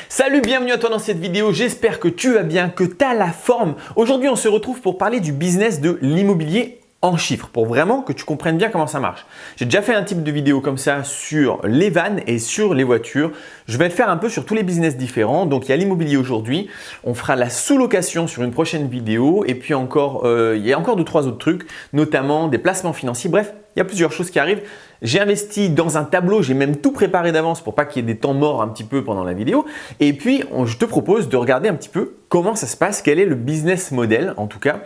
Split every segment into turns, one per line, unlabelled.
Salut, bienvenue à toi dans cette vidéo, j'espère que tu vas bien, que tu as la forme. Aujourd'hui, on se retrouve pour parler du business de l'immobilier en chiffres, pour vraiment que tu comprennes bien comment ça marche. J'ai déjà fait un type de vidéo comme ça sur les vannes et sur les voitures. Je vais le faire un peu sur tous les business différents. Donc, il y a l'immobilier aujourd'hui, on fera la sous-location sur une prochaine vidéo et puis encore, il y a encore 2-3 autres trucs, notamment des placements financiers. Bref, il y a plusieurs choses qui arrivent. J'ai investi dans un tableau, j'ai même tout préparé d'avance pour pas qu'il y ait des temps morts un petit peu pendant la vidéo. Et puis, je te propose de regarder un petit peu comment ça se passe, quel est le business model en tout cas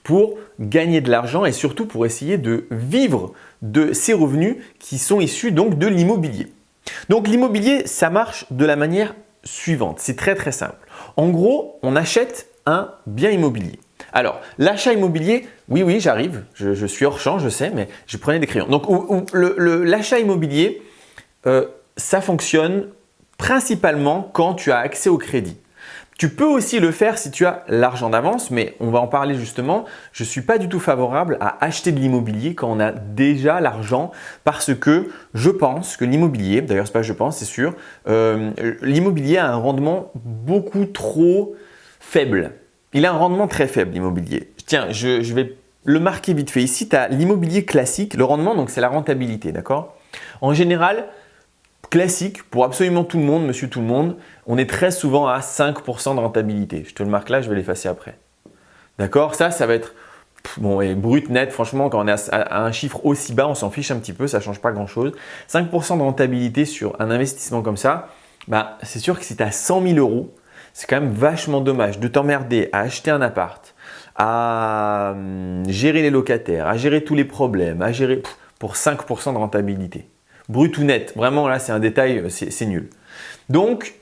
pour gagner de l'argent et surtout pour essayer de vivre de ces revenus qui sont issus donc de l'immobilier. Donc l'immobilier, ça marche de la manière suivante, c'est très simple. En gros, on achète un bien immobilier. Alors, l'achat immobilier, oui, j'arrive, je suis hors champ, je sais, mais je prenais des crayons. Donc, l'achat immobilier, ça fonctionne principalement quand tu as accès au crédit. Tu peux aussi le faire si tu as l'argent d'avance, mais on va en parler justement. Je ne suis pas du tout favorable à acheter de l'immobilier quand on a déjà l'argent parce que je pense que l'immobilier, d'ailleurs, ce n'est pas je pense, c'est sûr, l'immobilier a un rendement beaucoup trop faible. Il a un rendement très faible, l'immobilier. Tiens, je vais le marquer vite fait. Ici, tu as l'immobilier classique. Le rendement, donc c'est la rentabilité, d'accord? En général, classique, pour absolument tout le monde, monsieur tout le monde, on est très souvent à 5% de rentabilité. Je te le marque là, je vais l'effacer après. D'accord? Ça va être bon, et brut, net, franchement, quand on est à un chiffre aussi bas, on s'en fiche un petit peu, ça ne change pas grand-chose. 5% de rentabilité sur un investissement comme ça, bah, c'est sûr que si tu as 100 000 €, c'est quand même vachement dommage de t'emmerder à acheter un appart, à gérer les locataires, à gérer tous les problèmes, à gérer pour 5% de rentabilité. Brut ou net, vraiment là c'est un détail, c'est nul. Donc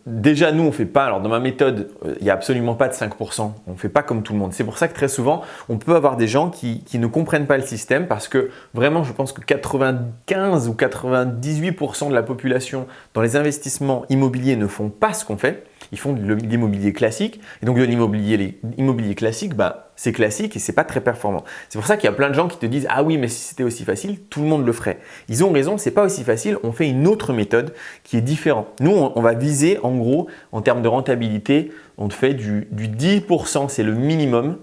déjà nous on ne fait pas, alors dans ma méthode il n'y a absolument pas de 5%, on ne fait pas comme tout le monde. C'est pour ça que très souvent on peut avoir des gens qui ne comprennent pas le système parce que vraiment je pense que 95 ou 98% de la population dans les investissements immobiliers ne font pas ce qu'on fait. Ils font de l'immobilier classique et donc de l'immobilier classique, bah, c'est classique et c'est pas très performant. C'est pour ça qu'il y a plein de gens qui te disent « Ah oui, mais si c'était aussi facile, tout le monde le ferait ». Ils ont raison, c'est pas aussi facile, on fait une autre méthode qui est différente. Nous, on va viser en gros, en termes de rentabilité, on te fait du 10%, c'est le minimum.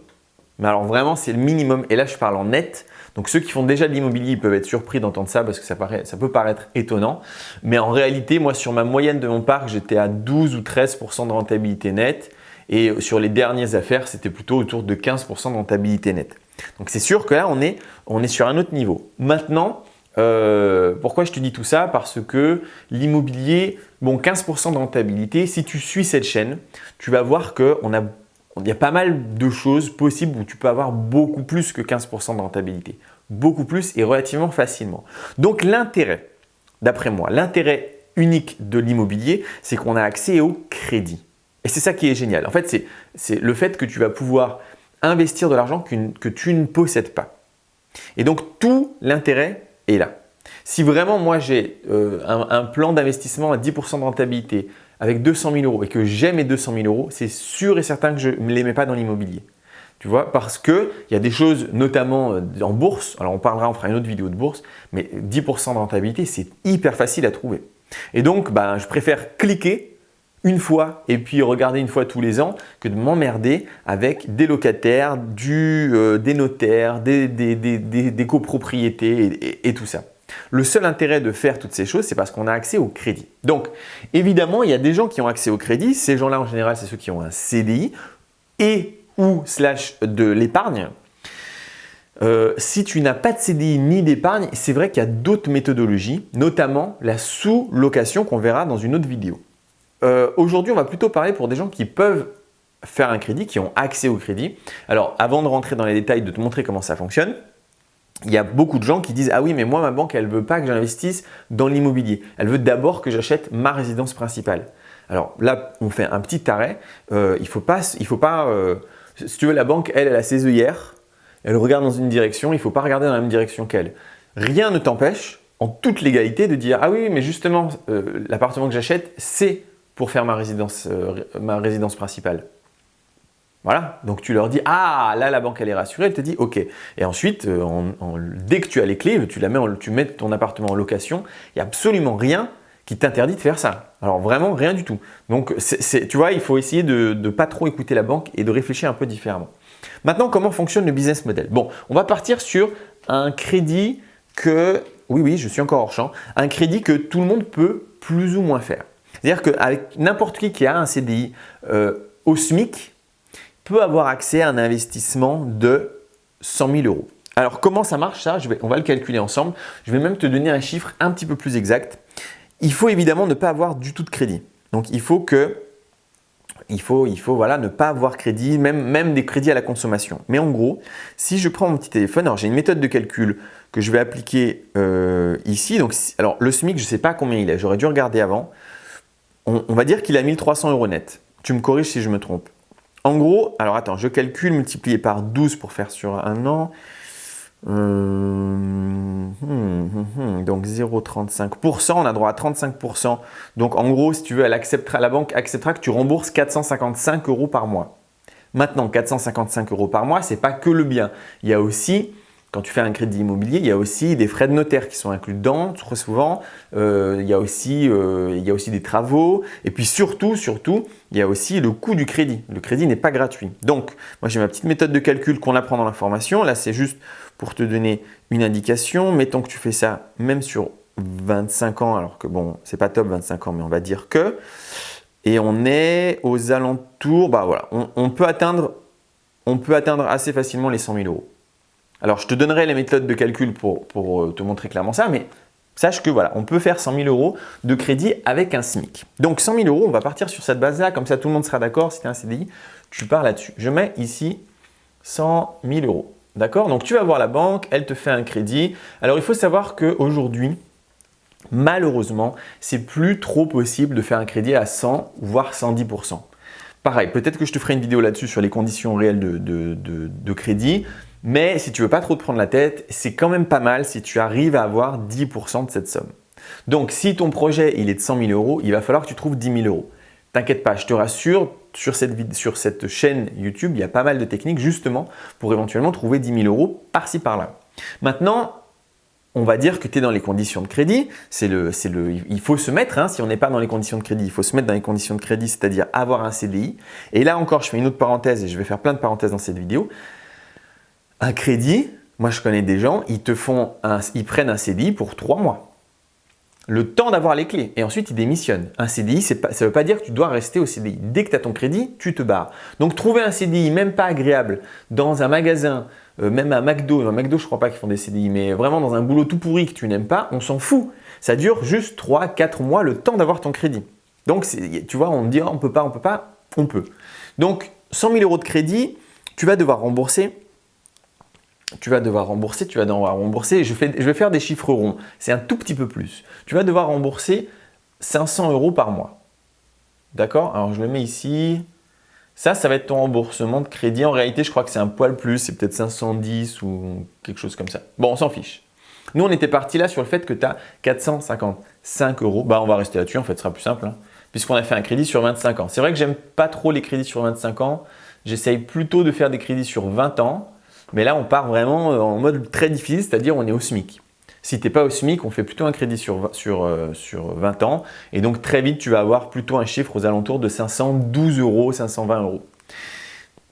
Mais alors vraiment, c'est le minimum et là, je parle en net. Donc ceux qui font déjà de l'immobilier, ils peuvent être surpris d'entendre ça parce que ça peut paraître étonnant. Mais en réalité, moi, sur ma moyenne de mon parc, j'étais à 12 ou 13% de rentabilité nette. Et sur les dernières affaires, c'était plutôt autour de 15% de rentabilité nette. Donc c'est sûr que là, on est sur un autre niveau. Maintenant, pourquoi je te dis tout ça? Parce que l'immobilier, bon, 15% de rentabilité, si tu suis cette chaîne, tu vas voir qu'il y a pas mal de choses possibles où tu peux avoir beaucoup plus que 15% de rentabilité. Beaucoup plus et relativement facilement. Donc l'intérêt, d'après moi, l'intérêt unique de l'immobilier, c'est qu'on a accès au crédit. Et c'est ça qui est génial. En fait, c'est le fait que tu vas pouvoir investir de l'argent que tu ne possèdes pas. Et donc tout l'intérêt est là. Si vraiment moi j'ai un plan d'investissement à 10% de rentabilité avec 200 000 € et que j'ai mes 200 000 €, c'est sûr et certain que je ne les mets pas dans l'immobilier. Tu vois, parce qu'il y a des choses, notamment en bourse, alors on fera une autre vidéo de bourse, mais 10% de rentabilité, c'est hyper facile à trouver. Et donc, je préfère cliquer une fois et puis regarder une fois tous les ans que de m'emmerder avec des locataires, des notaires, des copropriétés et tout ça. Le seul intérêt de faire toutes ces choses, c'est parce qu'on a accès au crédit. Donc, évidemment, il y a des gens qui ont accès au crédit. Ces gens-là, en général, c'est ceux qui ont un CDI et ou / de l'épargne. Si tu n'as pas de CDI ni d'épargne, c'est vrai qu'il y a d'autres méthodologies, notamment la sous-location qu'on verra dans une autre vidéo. Aujourd'hui, on va plutôt parler pour des gens qui peuvent faire un crédit, qui ont accès au crédit. Alors, avant de rentrer dans les détails, de te montrer comment ça fonctionne, il y a beaucoup de gens qui disent « Ah oui, mais moi, ma banque, elle ne veut pas que j'investisse dans l'immobilier. Elle veut d'abord que j'achète ma résidence principale. » Alors là, on fait un petit arrêt. Il faut pas si tu veux, la banque, elle a ses œillères. Elle regarde dans une direction. Il ne faut pas regarder dans la même direction qu'elle. Rien ne t'empêche, en toute légalité, de dire « Ah oui, mais justement, l'appartement que j'achète, c'est pour faire ma résidence principale. » Voilà, donc tu leur dis « Ah, là, la banque, elle est rassurée. » Elle te dit « Ok. » Et ensuite, dès que tu as les clés, tu mets ton appartement en location. Il n'y a absolument rien qui t'interdit de faire ça. Alors vraiment rien du tout. Donc tu vois, il faut essayer de ne pas trop écouter la banque et de réfléchir un peu différemment. Maintenant, comment fonctionne le business model? Bon, on va partir sur un crédit que, oui, je suis encore hors champ, un crédit que tout le monde peut plus ou moins faire. C'est-à-dire qu'avec n'importe qui a un CDI au SMIC peut avoir accès à un investissement de 100 000 euros. Alors, comment ça marche ça? On va le calculer ensemble. Je vais même te donner un chiffre un petit peu plus exact. Il faut évidemment ne pas avoir du tout de crédit. Donc, il faut voilà, ne pas avoir crédit, même des crédits à la consommation. Mais en gros, si je prends mon petit téléphone, alors j'ai une méthode de calcul que je vais appliquer ici. Donc, alors le SMIC, je ne sais pas combien il est, j'aurais dû regarder avant. On va dire qu'il a 1300 euros net. Tu me corriges si je me trompe. En gros, alors attends, je calcule multiplié par 12 pour faire sur un an. Donc 0,35%, on a droit à 35%. Donc en gros, si tu veux, la banque acceptera que tu rembourses 455 euros par mois. Maintenant, 455 euros par mois, ce n'est pas que le bien. Il y a aussi, quand tu fais un crédit immobilier, il y a aussi des frais de notaire qui sont inclus dedans, très souvent. Il y a aussi des travaux. Et puis surtout, il y a aussi le coût du crédit. Le crédit n'est pas gratuit. Donc, moi j'ai ma petite méthode de calcul qu'on apprend dans la formation. Là, c'est juste pour te donner une indication. Mettons que tu fais ça même sur 25 ans, alors que bon, c'est pas top 25 ans, mais on va dire que. Et on est aux alentours, bah voilà, on peut atteindre assez facilement les 100 000 euros. Alors, je te donnerai les méthodes de calcul pour te montrer clairement ça, mais sache que voilà, on peut faire 100 000 euros de crédit avec un SMIC. Donc, 100 000 euros, on va partir sur cette base-là, comme ça tout le monde sera d'accord. Si tu as un CDI, tu pars là-dessus. Je mets ici 100 000 euros. D'accord? Donc, tu vas voir la banque, elle te fait un crédit. Alors, il faut savoir qu'aujourd'hui, malheureusement, c'est plus trop possible de faire un crédit à 100 voire 110%. Pareil, peut-être que je te ferai une vidéo là-dessus sur les conditions réelles de crédit, mais si tu veux pas trop te prendre la tête, c'est quand même pas mal si tu arrives à avoir 10% de cette somme. Donc, si ton projet il est de 100 000 euros, il va falloir que tu trouves 10 000 euros. T'inquiète pas, je te rassure, sur cette chaîne YouTube, il y a pas mal de techniques justement pour éventuellement trouver 10 000 euros par-ci par-là. Maintenant, on va dire que tu es dans les conditions de crédit. Il faut se mettre, hein, si on n'est pas dans les conditions de crédit, il faut se mettre dans les conditions de crédit, c'est-à-dire avoir un CDI. Et là encore, je fais une autre parenthèse et je vais faire plein de parenthèses dans cette vidéo. Un crédit, moi je connais des gens, ils prennent un CDI pour 3 mois. Le temps d'avoir les clés et ensuite ils démissionnent. Un CDI, ça ne veut pas dire que tu dois rester au CDI. Dès que tu as ton crédit, tu te barres. Donc trouver un CDI même pas agréable dans un magasin, même un McDo, je ne crois pas qu'ils font des CDI, mais vraiment dans un boulot tout pourri que tu n'aimes pas, on s'en fout. Ça dure juste 3-4 mois le temps d'avoir ton crédit. Donc tu vois, on me dit oh, on peut pas, on peut. Donc 100 000 euros de crédit, tu vas devoir rembourser. Je vais faire des chiffres ronds. C'est un tout petit peu plus. Tu vas devoir rembourser 500 euros par mois. D'accord? Alors, je le mets ici. Ça va être ton remboursement de crédit. En réalité, je crois que c'est un poil plus. C'est peut-être 510 ou quelque chose comme ça. Bon, on s'en fiche. Nous, on était parti là sur le fait que tu as 455 euros. Bah, on va rester là-dessus. En fait, ce sera plus simple. Hein, puisqu'on a fait un crédit sur 25 ans. C'est vrai que j'aime pas trop les crédits sur 25 ans. J'essaye plutôt de faire des crédits sur 20 ans. Mais là, on part vraiment en mode très difficile, c'est-à-dire on est au SMIC. Si tu n'es pas au SMIC, on fait plutôt un crédit sur 20 ans. Et donc, très vite, tu vas avoir plutôt un chiffre aux alentours de 512 euros, 520 euros.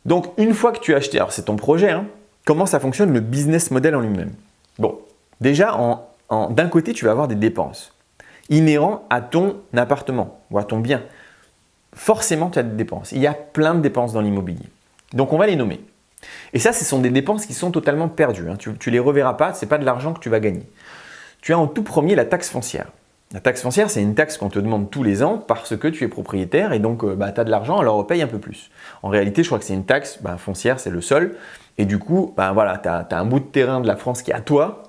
Donc, une fois que tu as acheté, alors c'est ton projet, hein, comment ça fonctionne le business model en lui-même? Bon, déjà, d'un côté, tu vas avoir des dépenses inhérentes à ton appartement ou à ton bien. Forcément, tu as des dépenses. Il y a plein de dépenses dans l'immobilier. Donc, on va les nommer. Et ça, ce sont des dépenses qui sont totalement perdues. Hein. Tu ne les reverras pas, ce n'est pas de l'argent que tu vas gagner. Tu as en tout premier la taxe foncière. La taxe foncière, c'est une taxe qu'on te demande tous les ans parce que tu es propriétaire et donc tu as de l'argent, alors paye un peu plus. En réalité, je crois que c'est une taxe foncière, c'est le sol. Et du coup, voilà, tu as un bout de terrain de la France qui est à toi,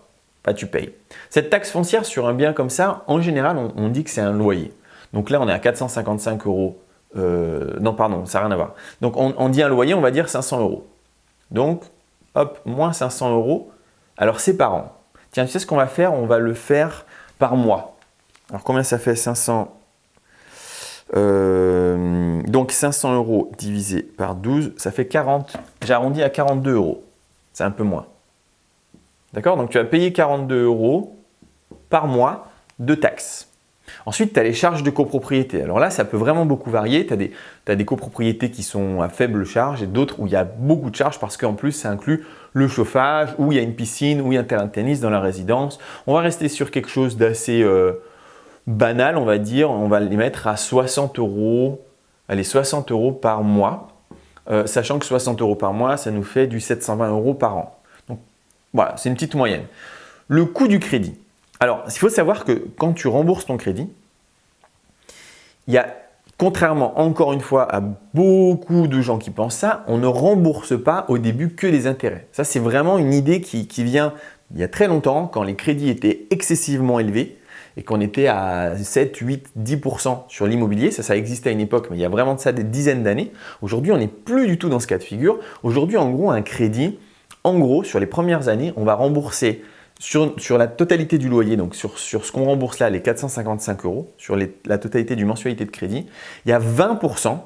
tu payes. Cette taxe foncière sur un bien comme ça, en général, on dit que c'est un loyer. Donc là, on est à 455 euros. Non, pardon, ça n'a rien à voir. Donc on dit un loyer, on va dire 500 euros. Donc, hop, moins 500 euros. Alors, c'est par an. Tiens, tu sais ce qu'on va faire? On va le faire par mois. Alors, combien ça fait 500? Donc, 500 euros divisé par 12, ça fait 40. J'ai arrondi à 42 euros. C'est un peu moins. D'accord? Donc, tu vas payer 42 euros par mois de taxes. Ensuite, tu as les charges de copropriété. Alors là, ça peut vraiment beaucoup varier. Tu as des copropriétés qui sont à faible charge et d'autres où il y a beaucoup de charges parce qu'en plus, ça inclut le chauffage, où il y a une piscine, où il y a un terrain de tennis dans la résidence. On va rester sur quelque chose d'assez banal, on va dire. On va les mettre à 60 €. Allez, 60 € par mois. Sachant que 60 € par mois, ça nous fait du 720 € par an. Donc voilà, c'est une petite moyenne. Le coût du crédit. Alors, il faut savoir que quand tu rembourses ton crédit, il y a, contrairement encore une fois à beaucoup de gens qui pensent ça, on ne rembourse pas au début que les intérêts. Ça, c'est vraiment une idée qui vient il y a très longtemps, quand les crédits étaient excessivement élevés et qu'on était à 7, 8, 10% sur l'immobilier. Ça existait à une époque, mais il y a vraiment de ça des dizaines d'années. Aujourd'hui, on n'est plus du tout dans ce cas de figure. Aujourd'hui, en gros, un crédit, sur les premières années, on va rembourser sur la totalité du loyer, donc sur ce qu'on rembourse là, les 455 €, sur la totalité du mensualité de crédit, il y a 20%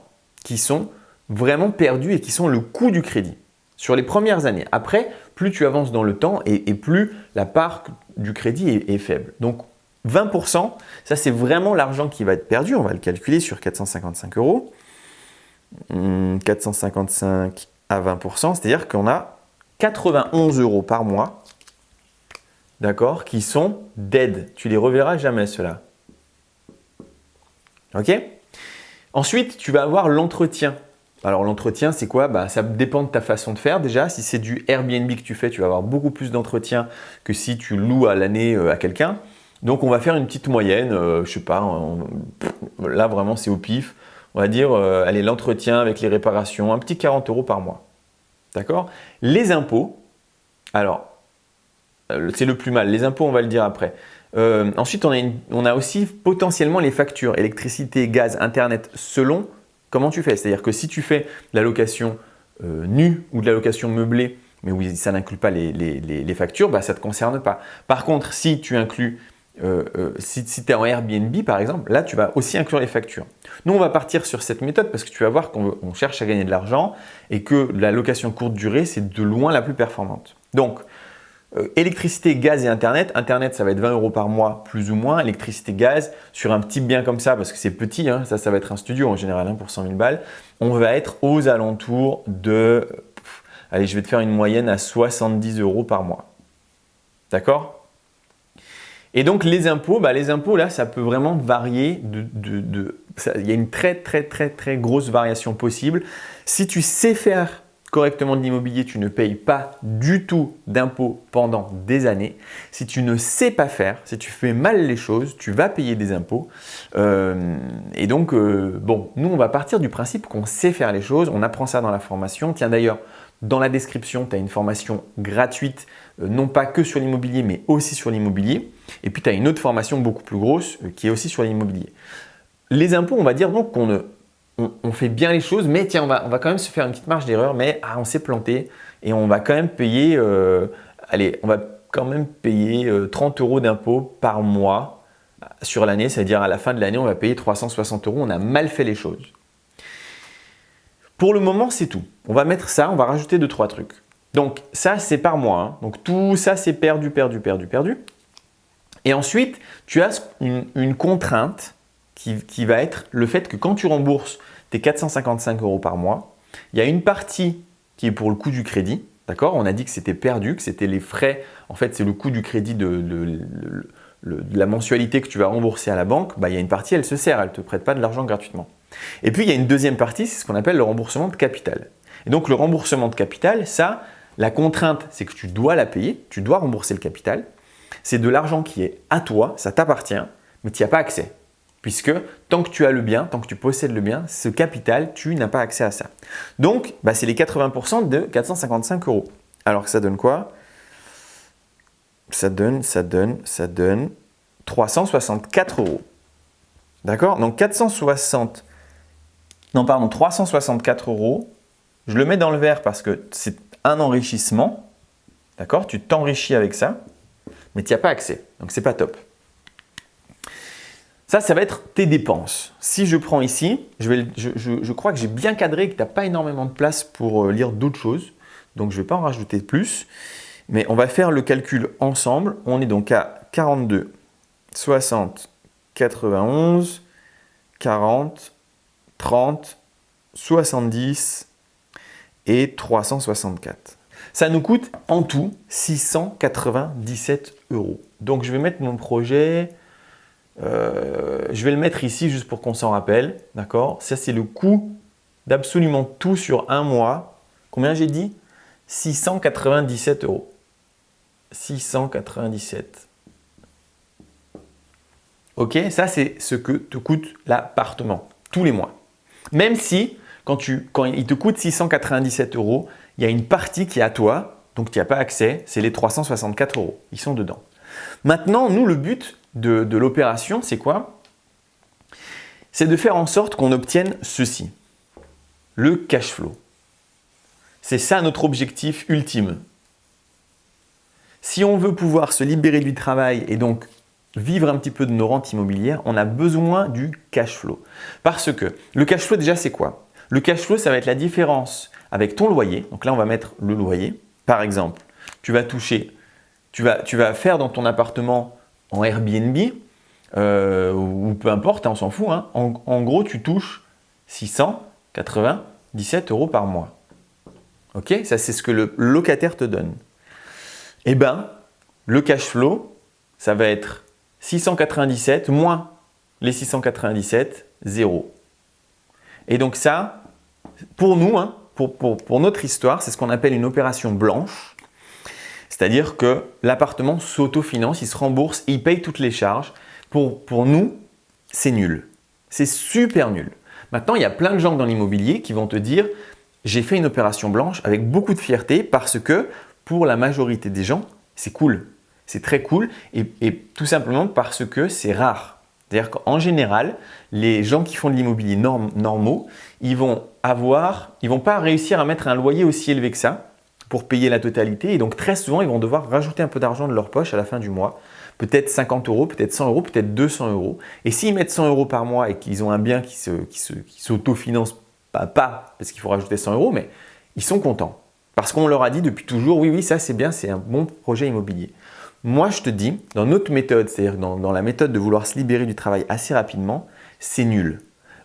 qui sont vraiment perdus et qui sont le coût du crédit sur les premières années. Après, plus tu avances dans le temps et plus la part du crédit est faible. Donc 20%, ça c'est vraiment l'argent qui va être perdu. On va le calculer sur 455 €. 455 à 20%, c'est-à-dire qu'on a 91 € par mois, d'accord, qui sont dead. Tu les reverras jamais, ceux-là. Ok? Ensuite, tu vas avoir l'entretien. Alors l'entretien, c'est quoi? Ça dépend de ta façon de faire déjà. Si c'est du Airbnb que tu fais, tu vas avoir beaucoup plus d'entretien que si tu loues à l'année à quelqu'un. Donc on va faire une petite moyenne, je sais pas, là vraiment c'est au pif. On va dire, allez, l'entretien avec les réparations, un petit 40 € par mois. D'accord? Les impôts, alors c'est le plus mal. Les impôts, on va le dire après. Ensuite, on a aussi potentiellement les factures, électricité, gaz, internet, selon comment tu fais. C'est-à-dire que si tu fais de la location nue ou de la location meublée, mais oui, ça n'inclut pas les factures, ça ne te concerne pas. Par contre, si tu inclus, si tu es en Airbnb par exemple, là tu vas aussi inclure les factures. Nous, on va partir sur cette méthode parce que tu vas voir qu'on cherche à gagner de l'argent et que la location courte durée, c'est de loin la plus performante. Donc, électricité, gaz et internet. Internet, ça va être 20 € par mois, plus ou moins. Électricité, gaz, sur un petit bien comme ça, parce que c'est petit, hein, ça va être un studio en général pour 100 000 balles. On va être aux alentours de, allez, je vais te faire une moyenne à 70 € par mois. D'accord? Et donc les impôts, là, ça peut vraiment varier. Il y a une très grosse variation possible. Si tu sais faire correctement de l'immobilier, tu ne payes pas du tout d'impôts pendant des années. Si tu ne sais pas faire, si tu fais mal les choses, tu vas payer des impôts. Et donc, nous, on va partir du principe qu'on sait faire les choses. On apprend ça dans la formation. Tiens, d'ailleurs, dans la description, tu as une formation gratuite, non pas que sur l'immobilier, mais aussi sur l'immobilier. Et puis, tu as une autre formation beaucoup plus grosse qui est aussi sur l'immobilier. Les impôts, on va dire donc qu'on fait bien les choses, mais tiens, on va quand même se faire une petite marge d'erreur, mais on s'est planté et on va quand même payer, on va quand même payer 30 € d'impôts par mois sur l'année, c'est-à-dire à la fin de l'année, on va payer 360 €, on a mal fait les choses. Pour le moment, c'est tout. On va mettre ça, on va rajouter 2-3 trucs. Donc ça, c'est par mois. Hein. Donc tout ça, c'est perdu. Et ensuite, tu as une contrainte qui va être le fait que quand tu rembourses tes 455 € par mois, il y a une partie qui est pour le coût du crédit. D'accord? On a dit que c'était perdu, que c'était les frais. En fait, c'est le coût du crédit de la mensualité que tu vas rembourser à la banque. Il y a une partie, elle se sert, elle ne te prête pas de l'argent gratuitement. Et puis, il y a une deuxième partie, c'est ce qu'on appelle le remboursement de capital. Et donc, le remboursement de capital, ça, la contrainte, c'est que tu dois la payer, tu dois rembourser le capital. C'est de l'argent qui est à toi, ça t'appartient, mais tu n'y as pas accès. Puisque tant que tu as le bien, tant que tu possèdes le bien, ce capital, tu n'as pas accès à ça. Donc, c'est les 80% de 455 €. Alors que ça donne quoi? Ça donne 364 €. D'accord? Donc 364 €, je le mets dans le vert parce que c'est un enrichissement. D'accord? Tu t'enrichis avec ça, mais tu n'y as pas accès. Donc, ce n'est pas top. Ça va être tes dépenses. Si je prends ici, je crois que j'ai bien cadré et que tu n'as pas énormément de place pour lire d'autres choses. Donc, je ne vais pas en rajouter plus. Mais on va faire le calcul ensemble. On est donc à 42, 60, 91, 40, 30, 70 et 364. Ça nous coûte en tout 697 €. Donc, je vais mettre mon projet, je vais le mettre ici juste pour qu'on s'en rappelle. D'accord? Ça, c'est le coût d'absolument tout sur un mois. Combien j'ai dit? 697 €. 697. Ok, ça c'est ce que te coûte l'appartement tous les mois. Même si quand il te coûte 697 €, il y a une partie qui est à toi, donc tu n'y as pas accès, c'est les 364 €. Ils sont dedans. Maintenant, nous, le but de l'opération, c'est quoi? C'est de faire en sorte qu'on obtienne ceci, le cash flow. C'est ça notre objectif ultime. Si on veut pouvoir se libérer du travail et donc vivre un petit peu de nos rentes immobilières, on a besoin du cash flow. Parce que le cash flow, déjà, c'est quoi? Le cash flow, ça va être la différence avec ton loyer. Donc là, on va mettre le loyer. Par exemple, tu vas faire dans ton appartement en Airbnb ou peu importe, on s'en fout. Hein. En gros, tu touches 697 € par mois. Ok? Ça, c'est ce que le locataire te donne. Eh bien, le cash flow, ça va être 697 moins les 697, 0. Et donc ça, pour nous, hein, pour notre histoire, c'est ce qu'on appelle une opération blanche. C'est-à-dire que l'appartement s'autofinance, il se rembourse, il paye toutes les charges. Pour nous, c'est nul. C'est super nul. Maintenant, il y a plein de gens dans l'immobilier qui vont te dire « j'ai fait une opération blanche avec beaucoup de fierté parce que pour la majorité des gens, c'est cool. C'est très cool et tout simplement parce que c'est rare. C'est-à-dire qu'en général, les gens qui font de l'immobilier normaux, ils vont pas réussir à mettre un loyer aussi élevé que ça pour payer la totalité. Et donc, très souvent, ils vont devoir rajouter un peu d'argent de leur poche à la fin du mois. Peut-être 50 €, peut-être 100 €, peut-être 200 €. Et s'ils mettent 100 € par mois et qu'ils ont un bien qui s'autofinance, pas parce qu'il faut rajouter 100 €, mais ils sont contents. Parce qu'on leur a dit depuis toujours, oui, ça c'est bien, c'est un bon projet immobilier. Moi, je te dis, dans notre méthode, c'est-à-dire dans la méthode de vouloir se libérer du travail assez rapidement, c'est nul.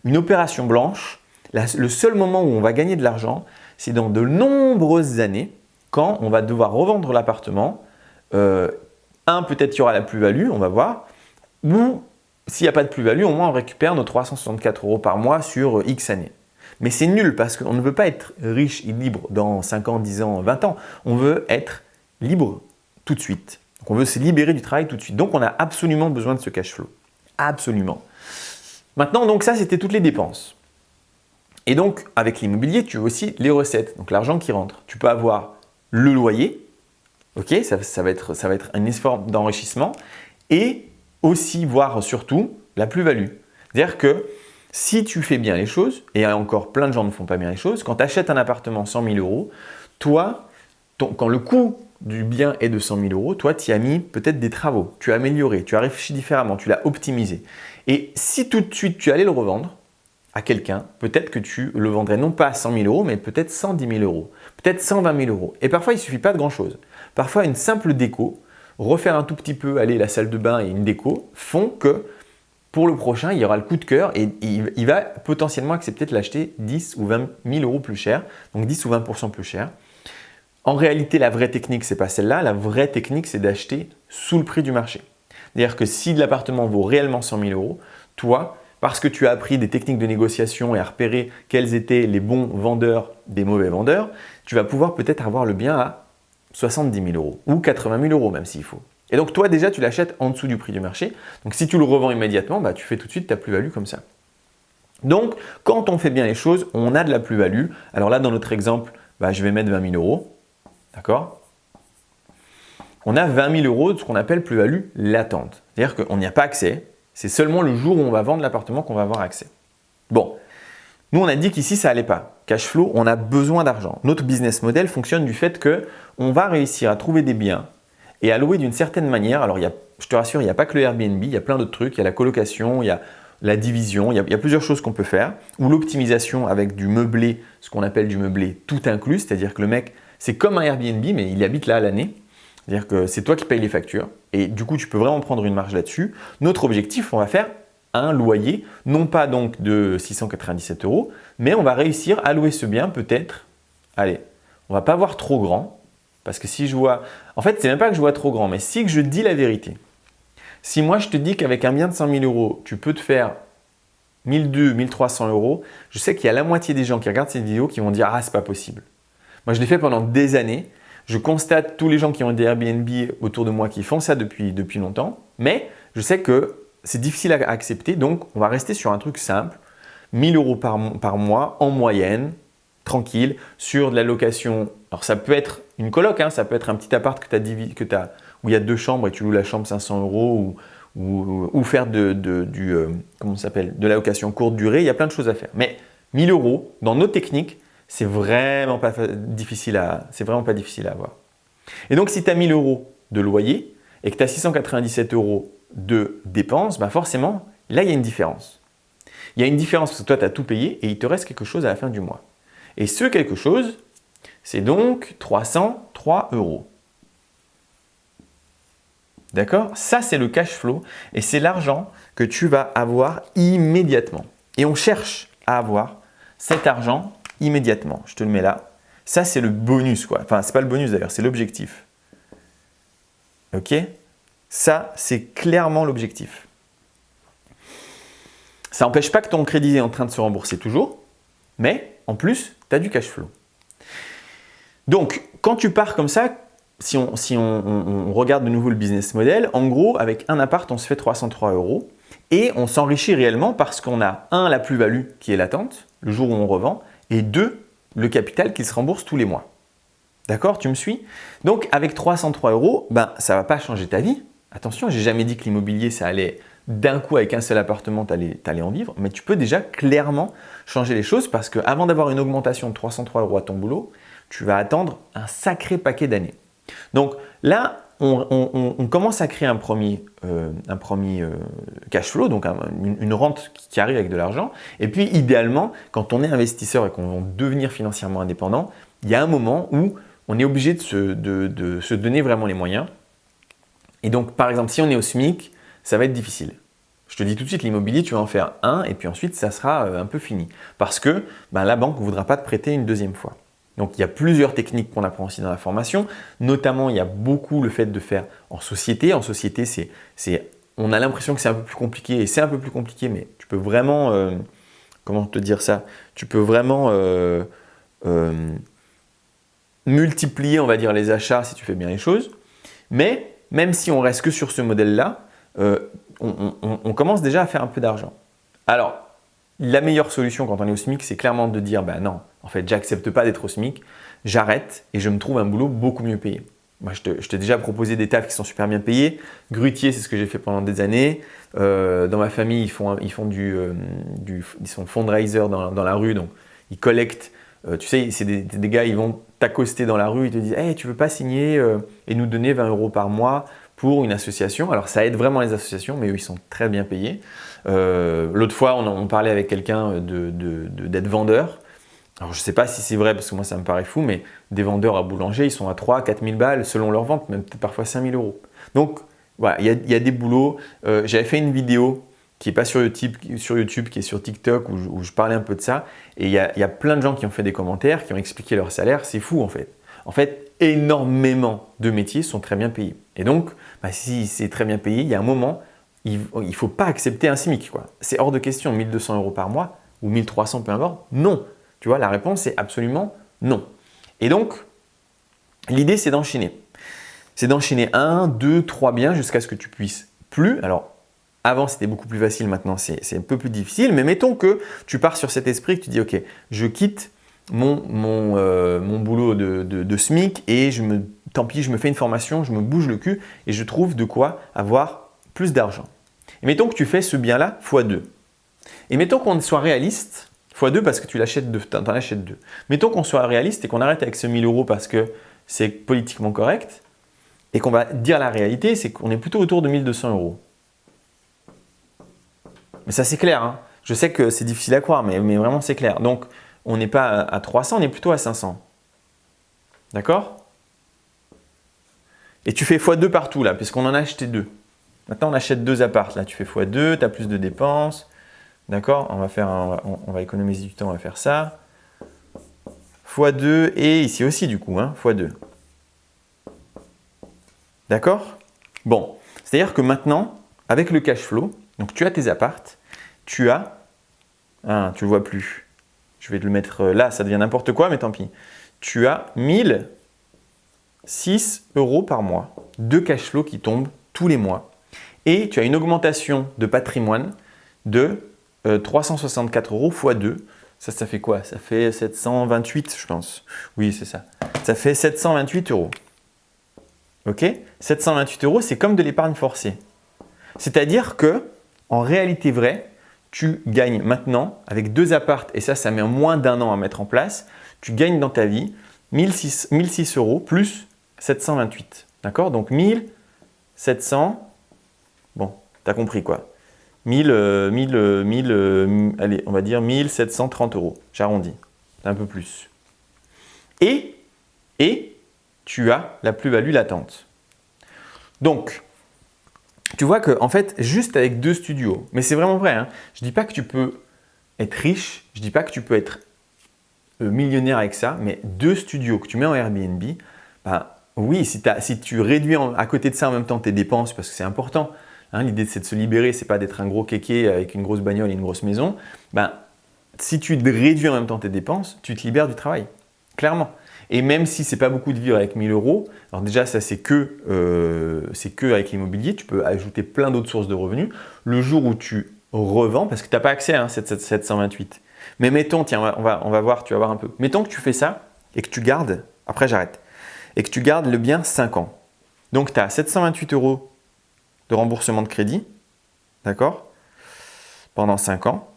Une opération blanche, le seul moment où on va gagner de l'argent, c'est dans de nombreuses années, quand on va devoir revendre l'appartement. Peut-être qu'il y aura la plus-value, on va voir. Ou s'il n'y a pas de plus-value, au moins on récupère nos 364 € par mois sur X années. Mais c'est nul parce qu'on ne veut pas être riche et libre dans 5 ans, 10 ans, 20 ans. On veut être libre tout de suite. Donc on veut se libérer du travail tout de suite. Donc on a absolument besoin de ce cash flow. Absolument. Maintenant, donc ça, c'était toutes les dépenses. Et donc, avec l'immobilier, tu as aussi les recettes, donc l'argent qui rentre. Tu peux avoir le loyer, ok, ça va être un effort d'enrichissement, et aussi, voire surtout, la plus-value. C'est-à-dire que si tu fais bien les choses, et encore plein de gens ne font pas bien les choses, quand tu achètes un appartement 100 000 €, toi, quand le coût du bien est de 100 000 €, toi, tu y as mis peut-être des travaux, tu as amélioré, tu as réfléchi différemment, tu l'as optimisé. Et si tout de suite tu allais le revendre à quelqu'un, peut-être que tu le vendrais non pas à 100 000 €, mais peut-être 110 000 €, peut-être 120 000 €. Et parfois, il ne suffit pas de grand-chose. Parfois, une simple déco, refaire un tout petit peu, la salle de bain et une déco, font que pour le prochain, il y aura le coup de cœur et il va potentiellement accepter de l'acheter 10 ou 20 000 € plus cher, donc 10 ou 20% plus cher. En réalité, la vraie technique, ce n'est pas celle-là. La vraie technique, c'est d'acheter sous le prix du marché. C'est-à-dire que si l'appartement vaut réellement 100 000 €, toi, parce que tu as appris des techniques de négociation et à repérer quels étaient les bons vendeurs des mauvais vendeurs, tu vas pouvoir peut-être avoir le bien à 70 000 € ou 80 000 € même s'il faut. Et donc toi déjà, tu l'achètes en dessous du prix du marché. Donc si tu le revends immédiatement, tu fais tout de suite ta plus-value comme ça. Donc quand on fait bien les choses, on a de la plus-value. Alors là, dans notre exemple, je vais mettre 20 000 €. D'accord? On a 20 000 € de ce qu'on appelle plus-value latente. C'est-à-dire qu'on n'y a pas accès. C'est seulement le jour où on va vendre l'appartement qu'on va avoir accès. Bon, nous on a dit qu'ici ça n'allait pas. Cash flow, on a besoin d'argent. Notre business model fonctionne du fait qu'on va réussir à trouver des biens et à louer d'une certaine manière. Alors je te rassure, il n'y a pas que le Airbnb, il y a plein d'autres trucs. Il y a la colocation, il y a la division, il y a plusieurs choses qu'on peut faire. Ou l'optimisation avec du meublé, ce qu'on appelle du meublé tout inclus. C'est-à-dire que le mec, c'est comme un Airbnb, mais il habite là à l'année. C'est-à-dire que c'est toi qui payes les factures et du coup, tu peux vraiment prendre une marge là-dessus. Notre objectif, on va faire un loyer, non pas donc de 697 €, mais on va réussir à louer ce bien peut-être, allez, on va pas voir trop grand, parce que si je vois, en fait, c'est même pas que je vois trop grand, mais si que je dis la vérité, si moi je te dis qu'avec un bien de 100 000 €, tu peux te faire 1200, 1300 €, je sais qu'il y a la moitié des gens qui regardent cette vidéo qui vont dire « Ah, c'est pas possible ». Moi, je l'ai fait pendant des années. Je constate tous les gens qui ont des Airbnb autour de moi qui font ça depuis longtemps, mais je sais que c'est difficile à accepter, donc on va rester sur un truc simple, 1000 € par mois en moyenne, tranquille, sur de la location. Alors ça peut être une coloc, hein, ça peut être un petit appart où il y a 2 chambres et tu loues la chambre 500 € ou faire comment ça s'appelle, de la location courte durée, il y a plein de choses à faire. Mais 1000 € dans nos techniques, c'est vraiment pas difficile à avoir. Et donc, si tu as 1000 € de loyer et que tu as 697 € de dépenses, bah forcément, là, il y a une différence. Il y a une différence parce que toi, tu as tout payé et il te reste quelque chose à la fin du mois. Et ce quelque chose, c'est donc 303 €. D'accord? Ça, c'est le cash flow et c'est l'argent que tu vas avoir immédiatement. Et on cherche à avoir cet argent immédiatement. Je te le mets là. Ça, c'est le bonus, quoi. Enfin, c'est pas le bonus d'ailleurs, c'est l'objectif. Ok? Ça, c'est clairement l'objectif. Ça n'empêche pas que ton crédit est en train de se rembourser toujours, mais en plus, tu as du cash flow. Donc, quand tu pars comme ça, si on regarde de nouveau le business model, en gros, avec un appart, on se fait 303 € et on s'enrichit réellement parce qu'on a la plus-value qui est latente, le jour où on revend, et 2, le capital qui se rembourse tous les mois. D'accord, tu me suis? Donc, avec 303 €, ben, ça ne va pas changer ta vie. Attention, je n'ai jamais dit que l'immobilier, ça allait d'un coup avec un seul appartement, tu allais en vivre, mais tu peux déjà clairement changer les choses parce qu'avant d'avoir une augmentation de 303 € à ton boulot, tu vas attendre un sacré paquet d'années. Donc là, on commence à créer un premier cash flow, donc une rente qui arrive avec de l'argent. Et puis idéalement, quand on est investisseur et qu'on veut devenir financièrement indépendant, il y a un moment où on est obligé de se donner vraiment les moyens. Et donc par exemple, si on est au SMIC, ça va être difficile. Je te dis tout de suite, l'immobilier, tu vas en faire un et puis ensuite, ça sera un peu fini. Parce que la banque ne voudra pas te prêter une deuxième fois. Donc, il y a plusieurs techniques qu'on apprend aussi dans la formation. Notamment, il y a beaucoup le fait de faire en société. En société, on a l'impression que c'est un peu plus compliqué et c'est un peu plus compliqué, mais tu peux vraiment, comment te dire ça? Tu peux vraiment multiplier, on va dire, les achats si tu fais bien les choses. Mais même si on reste que sur ce modèle-là, on commence déjà à faire un peu d'argent. Alors, la meilleure solution quand on est au SMIC, c'est clairement de dire ben non, en fait, j'accepte pas d'être au SMIC, j'arrête et je me trouve un boulot beaucoup mieux payé. Moi, je t'ai déjà proposé des tafs qui sont super bien payés. Grutier, c'est ce que j'ai fait pendant des années. Dans ma famille, ils sont fundraisers dans la rue, donc ils collectent. Tu sais, c'est des gars, ils vont t'accoster dans la rue, ils te disent hey, tu veux pas signer et nous donner 20 € par mois pour une association. Alors, ça aide vraiment les associations, mais eux, ils sont très bien payés. L'autre fois, on parlait avec quelqu'un d'être vendeur. Alors, je ne sais pas si c'est vrai parce que moi, ça me paraît fou, mais des vendeurs à boulanger, ils sont à 3 4 000 balles selon leur vente, même peut-être parfois 5 000 €. Donc, voilà, il y a des boulots. J'avais fait une vidéo qui n'est pas sur YouTube, qui est sur TikTok, où je parlais un peu de ça. Et il y a plein de gens qui ont fait des commentaires, qui ont expliqué leur salaire. C'est fou, en fait. En fait, énormément de métiers sont très bien payés. Et donc, si c'est très bien payé, il y a un moment, il ne faut pas accepter un SMIC, quoi. C'est hors de question, 1 200 € par mois ou 1 300, peu importe. Non. Tu vois, la réponse est absolument non. Et donc, l'idée, c'est d'enchaîner. C'est d'enchaîner 1, 2, 3 biens jusqu'à ce que tu puisses plus. Alors, avant, c'était beaucoup plus facile. Maintenant, c'est un peu plus difficile. Mais mettons que tu pars sur cet esprit que tu dis, OK, je quitte mon boulot de SMIC et tant pis, je me fais une formation, je me bouge le cul et je trouve de quoi avoir plus d'argent. Et mettons que tu fais ce bien-là x2. Et mettons qu'on soit réaliste, x2 parce que tu en achètes 2. Mettons qu'on soit réaliste et qu'on arrête avec ce 1 000 € parce que c'est politiquement correct et qu'on va dire la réalité, c'est qu'on est plutôt autour de 1 200 €. Mais ça, c'est clair. Hein. Je sais que c'est difficile à croire, mais vraiment, c'est clair. Donc, on n'est pas à 300, on est plutôt à 500. D'accord? Et tu fais x2 partout là, puisqu'on en a acheté 2. Maintenant, on achète 2 apparts. Là, tu fais x2, tu as plus de dépenses. D'accord? On va économiser du temps, on va faire ça. x2 et ici aussi du coup, hein, x2. D'accord? Bon, c'est-à-dire que maintenant, avec le cash flow, donc tu as tes apparts, tu as, tu le vois plus, je vais te le mettre là, ça devient n'importe quoi, mais tant pis. Tu as 1006 € par mois de cash flow qui tombe tous les mois et tu as une augmentation de patrimoine de 364 € x 2. Ça fait quoi? Ça fait 728, je pense. Oui, c'est ça. Ça fait 728 €. Ok? 728 €, c'est comme de l'épargne forcée. C'est-à-dire que, en réalité vraie, tu gagnes maintenant, avec 2 apparts, et ça met moins d'1 an à mettre en place, tu gagnes dans ta vie 1006 € plus 728. D'accord? Donc 1700, bon, tu as compris quoi. Allez, on va dire 1730 €. J'arrondis, un peu plus. Et tu as la plus-value latente. Donc, tu vois que en fait, juste avec 2 studios, mais c'est vraiment vrai, hein, je ne dis pas que tu peux être riche, je ne dis pas que tu peux être millionnaire avec ça, mais 2 studios que tu mets en Airbnb, ben, oui, si tu réduis à côté de ça en même temps tes dépenses, parce que c'est important, hein, l'idée c'est de se libérer, c'est pas d'être un gros kéké avec une grosse bagnole et une grosse maison, ben, si tu réduis en même temps tes dépenses, tu te libères du travail, clairement. Et même si ce n'est pas beaucoup de vivre avec 1000 €, alors déjà ça c'est que avec l'immobilier, tu peux ajouter plein d'autres sources de revenus. Le jour où tu revends, parce que tu n'as pas accès à 728. Mais mettons, tiens, on va voir, tu vas voir un peu. Mettons que tu fais ça et que tu gardes, après j'arrête, et que tu gardes le bien 5 ans. Donc tu as 728 € de remboursement de crédit, d'accord, pendant 5 ans,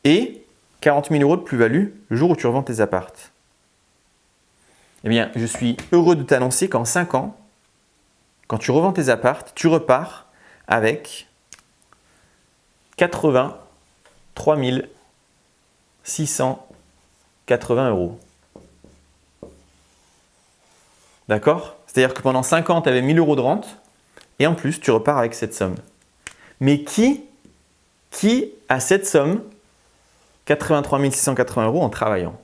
et 40 000 € de plus-value le jour où tu revends tes apparts. Eh bien, je suis heureux de t'annoncer qu'en 5 ans, quand tu revends tes apparts, tu repars avec 83 680 €. D'accord? C'est-à-dire que pendant 5 ans, tu avais 1000 € de rente et en plus, tu repars avec cette somme. Mais qui a cette somme, 83 680 € en travaillant?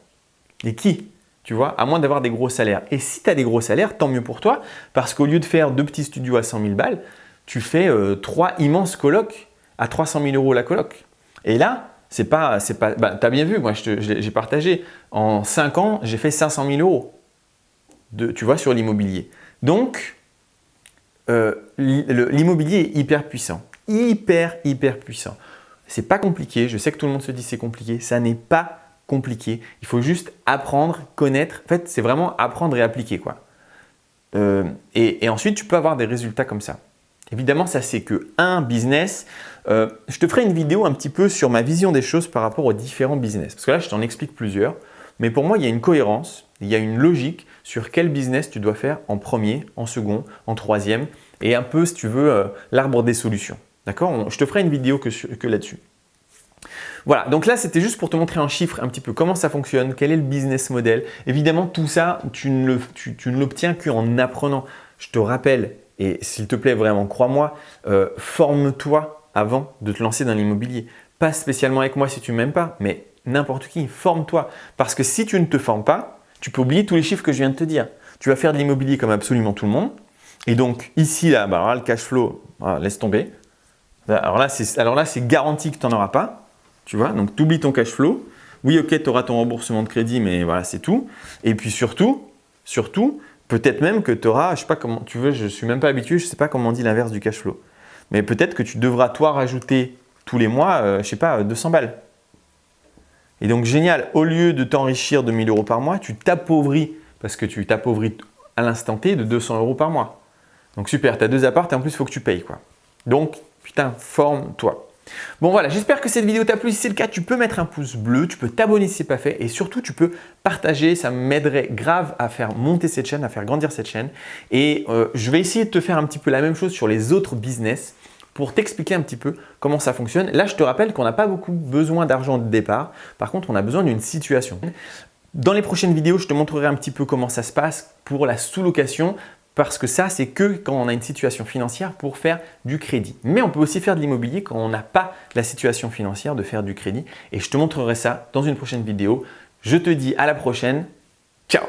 Et qui? Tu vois, à moins d'avoir des gros salaires. Et si tu as des gros salaires, tant mieux pour toi, parce qu'au lieu de faire 2 petits studios à 100 000 balles, tu fais 3 immenses colocs à 300 000 € la coloc. Et là, c'est pas, tu as bien vu, moi j'ai partagé. En 5 ans, j'ai fait 500 000 € tu vois, sur l'immobilier. Donc, l'immobilier est hyper puissant. Hyper puissant. C'est pas compliqué, je sais que tout le monde se dit c'est compliqué, ça n'est pas compliqué. Il faut juste apprendre, connaître. En fait, c'est vraiment apprendre et appliquer, quoi. Et ensuite, tu peux avoir des résultats comme ça. Évidemment, ça c'est que un business. Je te ferai une vidéo un petit peu sur ma vision des choses par rapport aux différents business. Parce que là, je t'en explique plusieurs. Mais pour moi, il y a une cohérence, il y a une logique sur quel business tu dois faire en premier, en second, en troisième. Et un peu, si tu veux, l'arbre des solutions. D'accord? Je te ferai une vidéo que là-dessus. Voilà, donc là, c'était juste pour te montrer en chiffres un petit peu comment ça fonctionne, quel est le business model. Évidemment, tout ça, tu ne l'obtiens qu'en apprenant. Je te rappelle, et s'il te plaît, vraiment, crois-moi, forme-toi avant de te lancer dans l'immobilier. Pas spécialement avec moi si tu ne m'aimes pas, mais n'importe qui, forme-toi. Parce que si tu ne te formes pas, tu peux oublier tous les chiffres que je viens de te dire. Tu vas faire de l'immobilier comme absolument tout le monde. Et donc, ici, là, alors là le cash flow, laisse tomber. Alors là, c'est garanti que tu n'en auras pas. Tu vois, donc tu oublies ton cash flow. Oui, ok, tu auras ton remboursement de crédit, mais voilà, c'est tout. Et puis surtout, peut-être même que tu auras, je ne sais pas comment tu veux, je ne suis même pas habitué, je ne sais pas comment on dit l'inverse du cash flow. Mais peut-être que tu devras, toi, rajouter tous les mois, je ne sais pas, 200 balles. Et donc, génial, au lieu de t'enrichir de 1000 € par mois, tu t'appauvris, parce que tu t'appauvris à l'instant T de 200 € par mois. Donc, super, tu as 2 apparts et en plus, il faut que tu payes, quoi. Donc, putain, forme-toi. Bon voilà, j'espère que cette vidéo t'a plu. Si c'est le cas, tu peux mettre un pouce bleu, tu peux t'abonner si ce n'est pas fait et surtout tu peux partager, ça m'aiderait grave à faire monter cette chaîne, à faire grandir cette chaîne. Et je vais essayer de te faire un petit peu la même chose sur les autres business pour t'expliquer un petit peu comment ça fonctionne. Là, je te rappelle qu'on n'a pas beaucoup besoin d'argent de départ, par contre on a besoin d'une situation. Dans les prochaines vidéos, je te montrerai un petit peu comment ça se passe pour la sous-location. parce que ça, c'est que quand on a une situation financière pour faire du crédit. Mais on peut aussi faire de l'immobilier quand on n'a pas la situation financière de faire du crédit. Et je te montrerai ça dans une prochaine vidéo. Je te dis à la prochaine. Ciao!